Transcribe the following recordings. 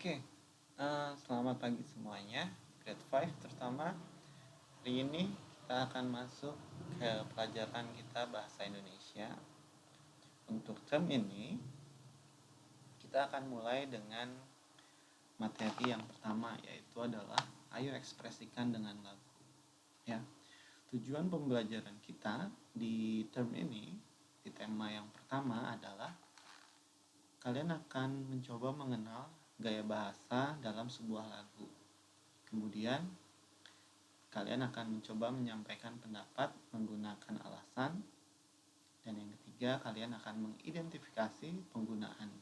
Oke, selamat pagi semuanya, grade 5 terutama. Hari ini kita akan masuk ke pelajaran kita bahasa Indonesia. Untuk term ini, kita akan mulai dengan materi yang pertama, yaitu adalah ayo ekspresikan dengan lagu. Ya, tujuan pembelajaran kita di term ini, di tema yang pertama adalah kalian akan mencoba mengenal gaya bahasa dalam sebuah lagu. Kemudian, kalian akan mencoba menyampaikan pendapat menggunakan alasan. Dan yang ketiga, kalian akan mengidentifikasi penggunaan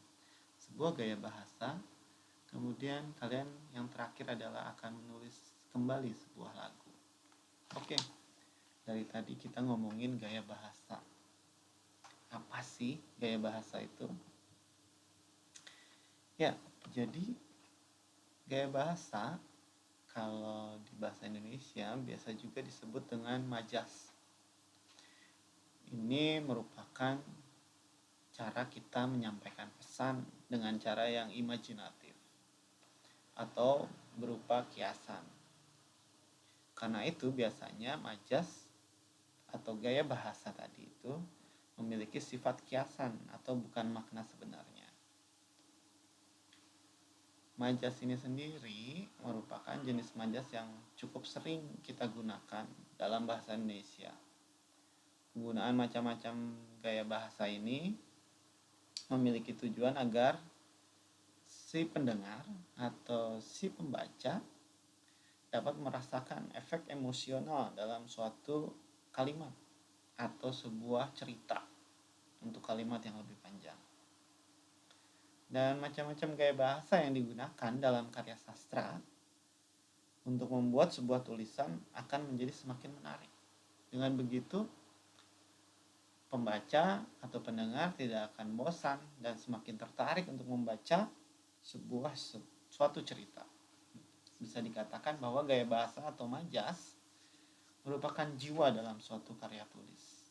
sebuah gaya bahasa. Kemudian, kalian yang terakhir adalah akan menulis kembali sebuah lagu. Oke, dari tadi kita ngomongin gaya bahasa. Apa sih gaya bahasa itu? Ya, jadi gaya bahasa kalau di bahasa Indonesia biasa juga disebut dengan majas. Ini merupakan cara kita menyampaikan pesan dengan cara yang imajinatif atau berupa kiasan. Karena itu biasanya majas atau gaya bahasa tadi itu memiliki sifat kiasan atau bukan makna sebenarnya. Majas ini sendiri merupakan jenis majas yang cukup sering kita gunakan dalam bahasa Indonesia. Penggunaan macam-macam gaya bahasa ini memiliki tujuan agar si pendengar atau si pembaca dapat merasakan efek emosional dalam suatu kalimat atau sebuah cerita untuk kalimat yang lebih panjang. Dan macam-macam gaya bahasa yang digunakan dalam karya sastra untuk membuat sebuah tulisan akan menjadi semakin menarik. Dengan begitu, pembaca atau pendengar tidak akan bosan dan semakin tertarik untuk membaca suatu cerita. Bisa dikatakan bahwa gaya bahasa atau majas merupakan jiwa dalam suatu karya tulis.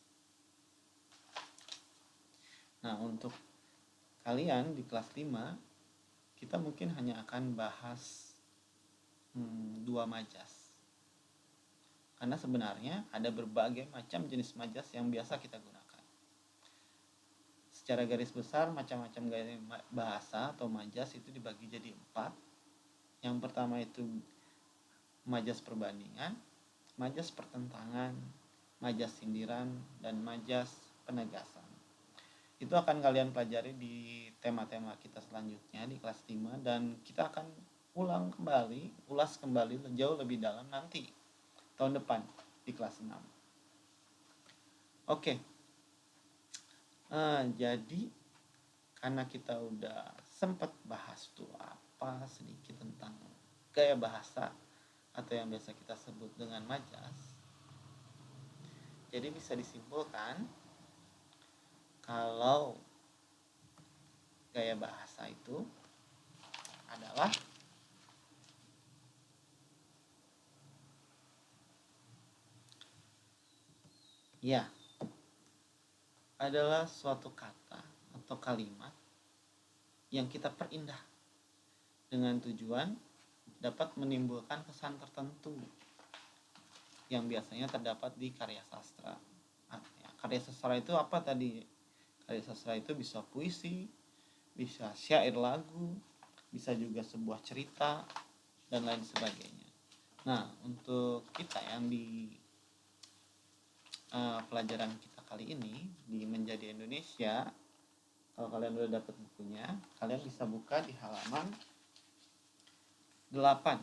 Nah, untuk kalian di kelas 5, kita mungkin hanya akan bahas 2 majas. Karena sebenarnya ada berbagai macam jenis majas yang biasa kita gunakan. Secara garis besar, macam-macam gaya bahasa atau majas itu dibagi jadi 4. Yang pertama itu majas perbandingan, majas pertentangan, majas sindiran, dan majas penegasan. Itu akan kalian pelajari di tema-tema kita selanjutnya di kelas 5, dan kita akan ulas kembali jauh lebih dalam nanti tahun depan di kelas 6. Oke. Jadi karena kita udah sempat bahas tuh apa sedikit tentang gaya bahasa atau yang biasa kita sebut dengan majas, jadi bisa disimpulkan kalau gaya bahasa itu adalah adalah suatu kata atau kalimat yang kita perindah dengan tujuan dapat menimbulkan kesan tertentu yang biasanya terdapat di karya sastra. Karya sastra itu apa tadi? Karya sastra itu bisa puisi, bisa syair lagu, bisa juga sebuah cerita, dan lain sebagainya. Nah, untuk kita yang di pelajaran kita kali ini di Menjadi Indonesia, kalau kalian udah dapat bukunya, kalian bisa buka di halaman 8.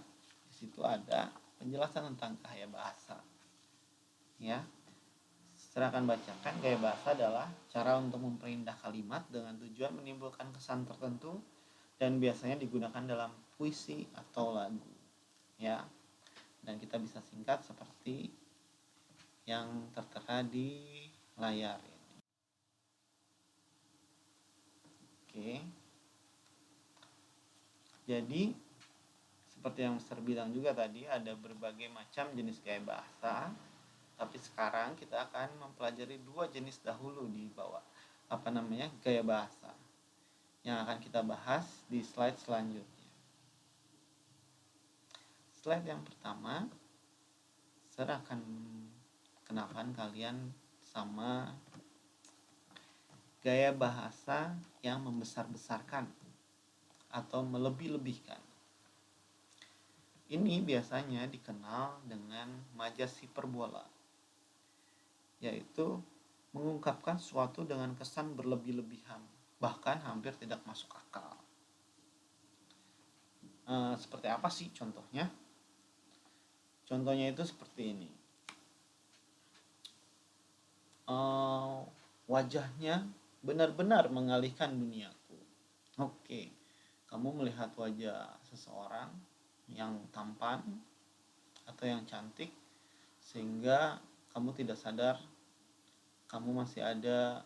Di situ ada penjelasan tentang gaya bahasa. Ya. Saya akan bacakan. Gaya bahasa adalah cara untuk memperindah kalimat dengan tujuan menimbulkan kesan tertentu dan biasanya digunakan dalam puisi atau lagu. Ya. Dan kita bisa singkat seperti yang tertera di layar ini. Oke. Jadi seperti yang Mister bilang juga tadi, ada berbagai macam jenis gaya bahasa. Tapi sekarang kita akan mempelajari 2 jenis dahulu di bawah. Gaya bahasa yang akan kita bahas di slide selanjutnya. slide yang pertama, saya akan kenalkan kalian sama gaya bahasa yang membesar-besarkan atau melebih-lebihkan. Ini biasanya dikenal dengan majas hiperbola, yaitu mengungkapkan sesuatu dengan kesan berlebih-lebihan, bahkan hampir tidak masuk akal. Seperti apa sih contohnya? Contohnya itu seperti ini. Wajahnya benar-benar mengalihkan duniaku. Oke, kamu melihat wajah seseorang yang tampan atau yang cantik sehingga kamu tidak sadar kamu masih ada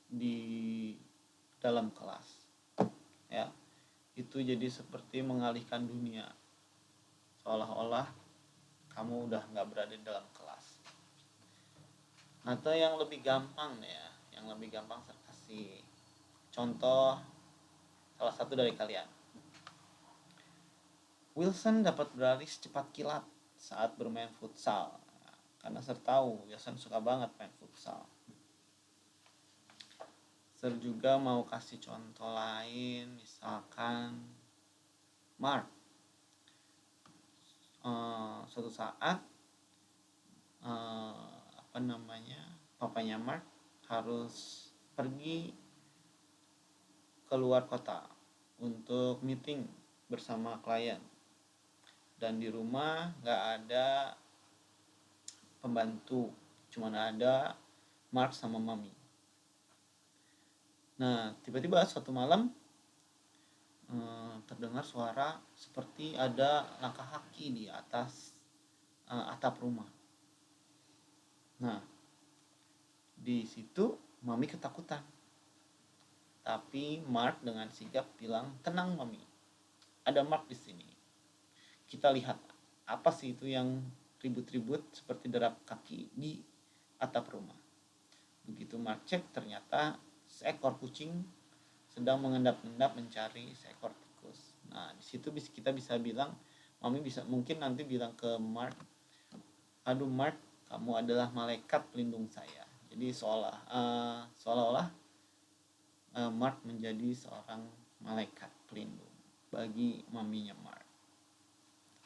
di dalam kelas. Ya, itu jadi seperti mengalihkan dunia. Seolah-olah kamu udah nggak berada di dalam kelas. Atau yang lebih gampang ya, yang lebih gampang saya kasih contoh salah satu dari kalian. Wilson dapat berlari secepat kilat saat bermain futsal. Karena saya tahu Wilson suka banget main futsal. Saya juga mau kasih contoh lain, misalkan Mark. Suatu saat papanya Mark harus pergi keluar kota untuk meeting bersama klien, dan di rumah nggak ada pembantu, cuma ada Mark sama Mami. Nah, tiba-tiba suatu malam terdengar suara seperti ada langkah kaki di atas atap rumah. Nah, di situ Mami ketakutan. Tapi Mark dengan sigap bilang, "Tenang Mami, ada Mark di sini. Kita lihat apa sih itu yang ribut-ribut seperti derap kaki di atap rumah." Begitu Mark cek, ternyata seekor kucing sedang mengendap-endap mencari seekor tikus. Nah, di situ kita bisa bilang, Mami bisa mungkin nanti bilang ke Mark, "Aduh Mark, kamu adalah malaikat pelindung saya." Jadi seolah-olah Mark menjadi seorang malaikat pelindung bagi maminya Mark.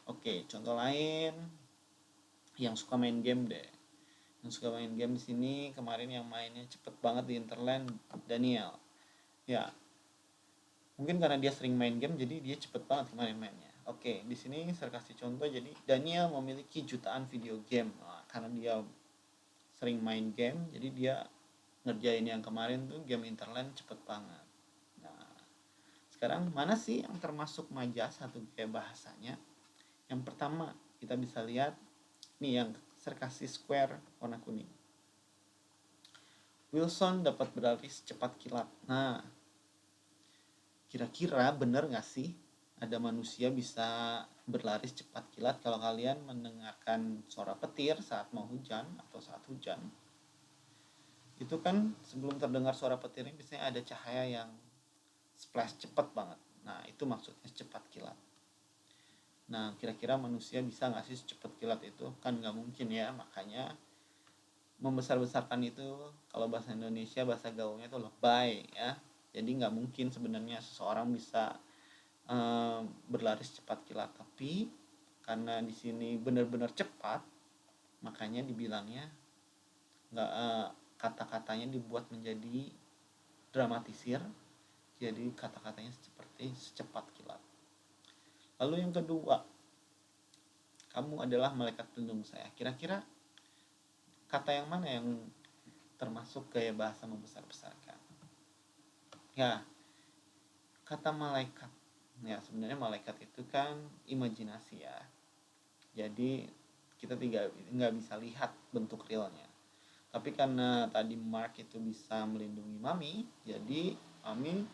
Oke, contoh lain yang suka main game deh. Yang suka main game di sini kemarin yang mainnya cepet banget di internet, Daniel. Ya, mungkin karena dia sering main game jadi dia cepet banget kemarin mainnya. Oke, di sini saya kasih contoh. Jadi Daniel memiliki jutaan video game. Nah, karena dia sering main game, jadi dia ngerjain yang kemarin tuh game internet cepet banget. Nah, sekarang mana sih yang termasuk majas atau gaya bahasanya? Yang pertama kita bisa lihat nih yang saya kasih square warna kuning. Wilson dapat berlari secepat kilat. Nah, kira-kira benar nggak sih ada manusia bisa berlari secepat kilat? Kalau kalian mendengarkan suara petir saat mau hujan atau saat hujan, itu kan sebelum terdengar suara petirnya biasanya ada cahaya yang splash cepat banget. Nah, itu maksudnya cepat kilat. Nah, kira-kira manusia bisa nggak sih secepat kilat itu? Kan nggak mungkin ya, makanya membesar-besarkan itu kalau bahasa Indonesia, bahasa gaulnya itu lebay ya. Jadi nggak mungkin sebenarnya seseorang bisa berlari secepat kilat. Tapi karena di sini benar-benar cepat, makanya dibilangnya nggak kata-katanya dibuat menjadi dramatisir, jadi kata-katanya seperti secepat kilat. Lalu yang kedua, kamu adalah malaikat pelindung saya. Kira-kira kata yang mana yang termasuk gaya bahasa membesar-besarkan? Ya, kata malaikat. Ya, sebenarnya malaikat itu kan imajinasi ya. Jadi kita nggak bisa lihat bentuk realnya. Tapi karena tadi Mark itu bisa melindungi Mami, jadi Mami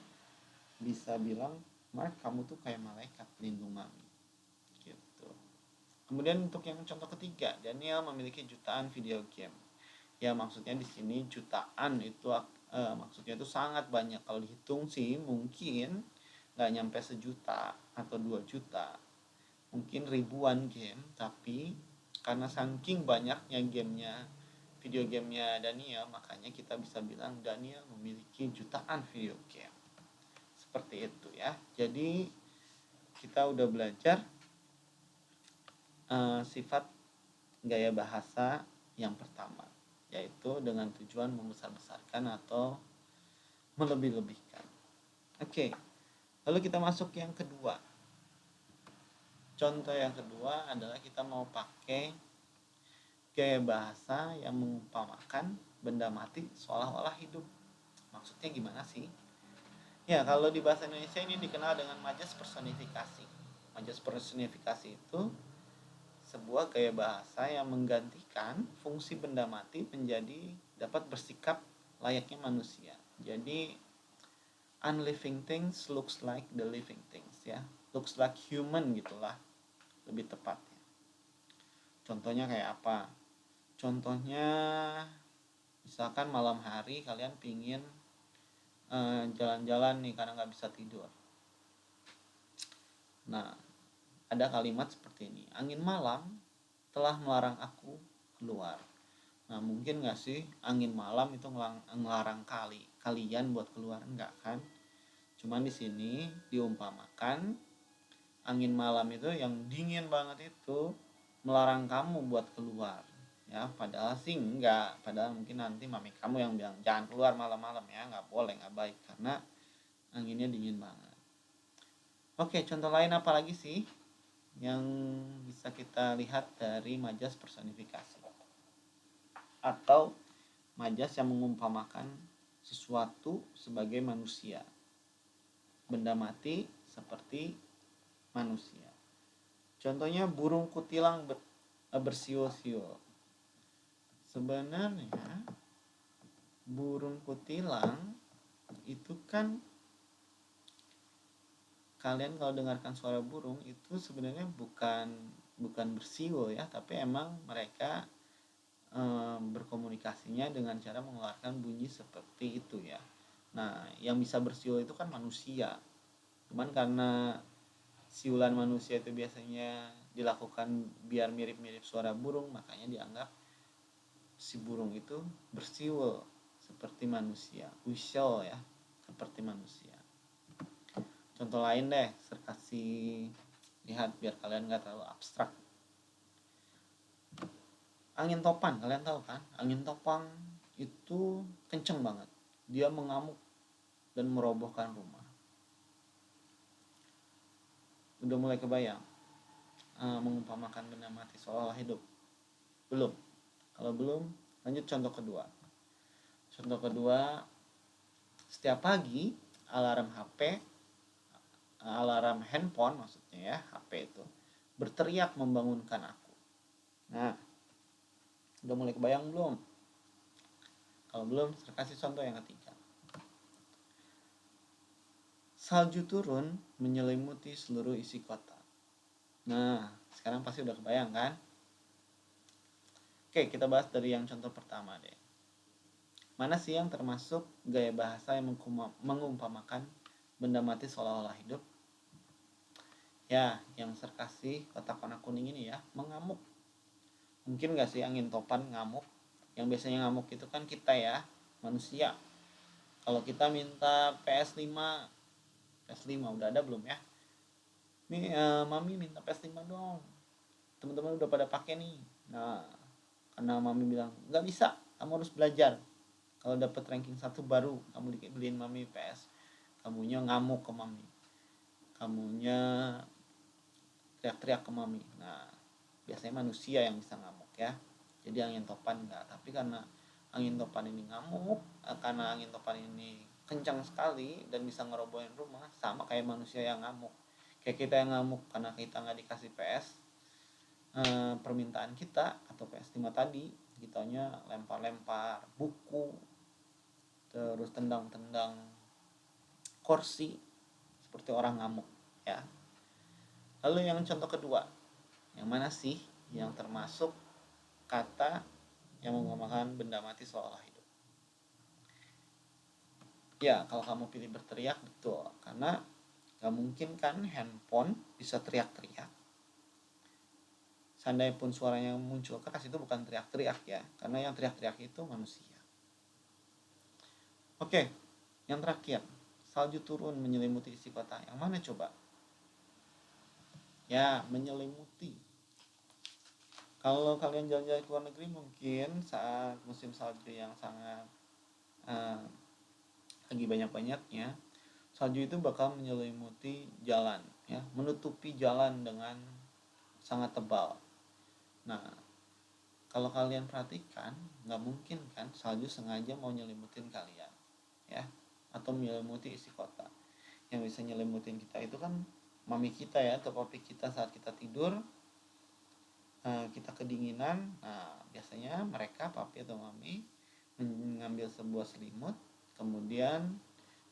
bisa bilang, "Mark, kamu tuh kayak malaikat pelindung Mami." Gitu. Kemudian untuk yang contoh ketiga, Daniel memiliki jutaan video game. Ya, maksudnya di sini jutaan itu maksudnya itu sangat banyak. Kalau dihitung sih mungkin nggak nyampe 1 juta atau 2 juta. mungkin ribuan game, tapi karena saking banyaknya video gamenya Daniel, makanya kita bisa bilang Daniel memiliki jutaan video game. Seperti itu ya. Jadi kita udah belajar sifat gaya bahasa yang pertama, yaitu dengan tujuan membesar-besarkan atau melebih-lebihkan. Oke, lalu kita masuk yang kedua. Contoh yang kedua adalah kita mau pakai gaya bahasa yang mengumpamakan benda mati seolah-olah hidup. Maksudnya gimana sih? Ya, kalau di bahasa Indonesia ini dikenal dengan majas personifikasi. Majas personifikasi itu sebuah gaya bahasa yang menggantikan fungsi benda mati menjadi dapat bersikap layaknya manusia. Jadi unliving things looks like the living things ya. Looks like human gitulah lebih tepatnya. Contohnya kayak apa? Contohnya misalkan malam hari kalian pingin jalan-jalan nih karena nggak bisa tidur. Nah, ada kalimat seperti ini, angin malam telah melarang aku keluar. Nah, mungkin nggak sih angin malam itu ngelarang kalian buat keluar? Enggak kan? Cuman di sini diumpamakan angin malam itu yang dingin banget itu melarang kamu buat keluar. Ya, padahal sih enggak. Padahal mungkin nanti mami kamu yang bilang jangan keluar malam-malam ya, nggak boleh, nggak baik karena anginnya dingin banget. Oke, contoh lain apa lagi sih yang bisa kita lihat dari majas personifikasi atau majas yang mengumpamakan sesuatu sebagai manusia, benda mati seperti manusia. Contohnya burung kutilang bersiul-siul. Sebenarnya burung kutilang itu kan, kalian kalau dengarkan suara burung itu sebenarnya bukan bersiul ya, tapi emang mereka berkomunikasinya dengan cara mengeluarkan bunyi seperti itu ya. Nah, yang bisa bersiul itu kan manusia. Cuman karena siulan manusia itu biasanya dilakukan biar mirip-mirip suara burung, makanya dianggap si burung itu bersiul seperti manusia, whistle ya, seperti manusia. Contoh lain deh, saya kasih lihat biar kalian gak terlalu abstrak. Angin topan, kalian tahu kan? Angin topan itu kenceng banget. Dia mengamuk dan merobohkan rumah. Udah mulai kebayang mengumpamakan benda mati seolah hidup? Belum? Kalau belum, lanjut contoh kedua. Contoh kedua, setiap pagi alarm handphone maksudnya ya, HP itu berteriak membangunkan aku. Nah, udah mulai kebayang belum? Kalau belum, saya kasih contoh yang ketiga. Salju turun menyelimuti seluruh isi kota. Nah, sekarang pasti udah kebayang kan? Oke, kita bahas dari yang contoh pertama deh. Mana sih yang termasuk gaya bahasa yang mengumpamakan benda mati seolah-olah hidup? Ya, yang saya kasih kotak warna kuning ini ya, mengamuk. Mungkin gak sih angin topan ngamuk? Yang biasanya ngamuk itu kan kita ya, manusia. Kalau kita minta PS5 udah ada belum ya? Mami minta PS5 dong. Teman-teman udah pada pakai nih. Nah, karena mami bilang nggak bisa, kamu harus belajar. Kalau dapat ranking 1 baru kamu dibeliin mami PS. Kamunya ngamuk ke mami. Kamunya teriak-teriak ke mami. Nah, biasanya manusia yang bisa ngamuk ya. Jadi angin topan enggak. Tapi karena angin topan ini ngamuk, karena angin topan ini kencang sekali dan bisa ngerobohin rumah, sama kayak manusia yang ngamuk. Kayak kita yang ngamuk karena kita nggak dikasih PS permintaan kita atau PS5 tadi, kitanya lempar-lempar buku, terus tendang-tendang kursi seperti orang ngamuk ya. Lalu yang contoh kedua, yang mana sih yang termasuk kata yang menggunakan benda mati seolah hidup? Ya, kalau kamu pilih berteriak, betul, karena gak mungkin kan handphone bisa teriak-teriak. Seandainya pun suaranya muncul keras, itu bukan teriak-teriak ya, karena yang teriak-teriak itu manusia. Oke, yang terakhir, salju turun menyelimuti isi kota. Yang mana coba? Ya, menyelimuti. Kalau kalian jalan-jalan ke luar negeri, mungkin saat musim salju yang sangat lagi banyak-banyaknya, salju itu bakal menyelimuti jalan, ya, menutupi jalan dengan sangat tebal. Nah, kalau kalian perhatikan, nggak mungkin kan salju sengaja mau nyelimutin kalian, ya, atau menyelimuti isi kota. Yang bisa nyelimutin kita itu kan mami kita ya, atau papi kita saat kita tidur, kita kedinginan. Nah, biasanya mereka, papi atau mami, mengambil sebuah selimut, kemudian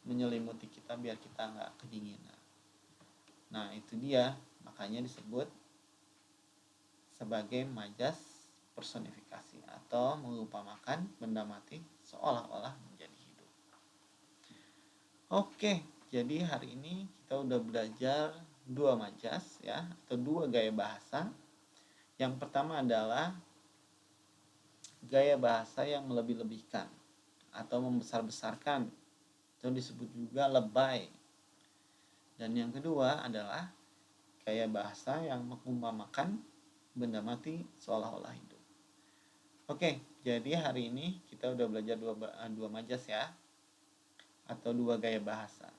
menyelimuti kita biar kita nggak kedinginan. Nah, itu dia, makanya disebut sebagai majas personifikasi atau mengumpamakan benda mati seolah-olah menjadi hidup. Oke, jadi hari ini kita udah belajar 2 majas ya, atau 2 gaya bahasa. Yang pertama adalah gaya bahasa yang melebih-lebihkan atau membesar-besarkan, itu disebut juga lebay. Dan yang kedua adalah gaya bahasa yang mengumpamakan benda mati seolah-olah hidup. Oke, jadi hari ini kita udah belajar dua majas ya, atau 2 gaya bahasa.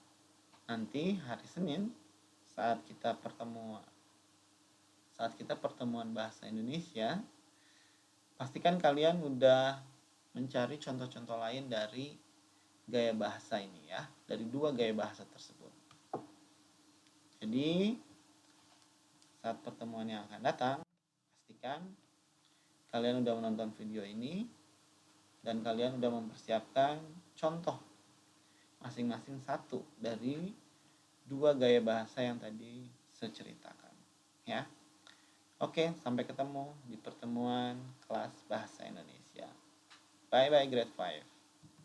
Nanti hari Senin saat kita pertemuan bahasa Indonesia, pastikan kalian udah mencari contoh-contoh lain dari gaya bahasa ini ya, dari 2 gaya bahasa tersebut. Jadi saat pertemuan yang akan datang, pastikan kalian udah menonton video ini dan kalian udah mempersiapkan contoh masing-masing satu dari 2 gaya bahasa yang tadi saya ceritakan ya. Oke, sampai ketemu di pertemuan kelas bahasa Indonesia. Bye bye grade 5.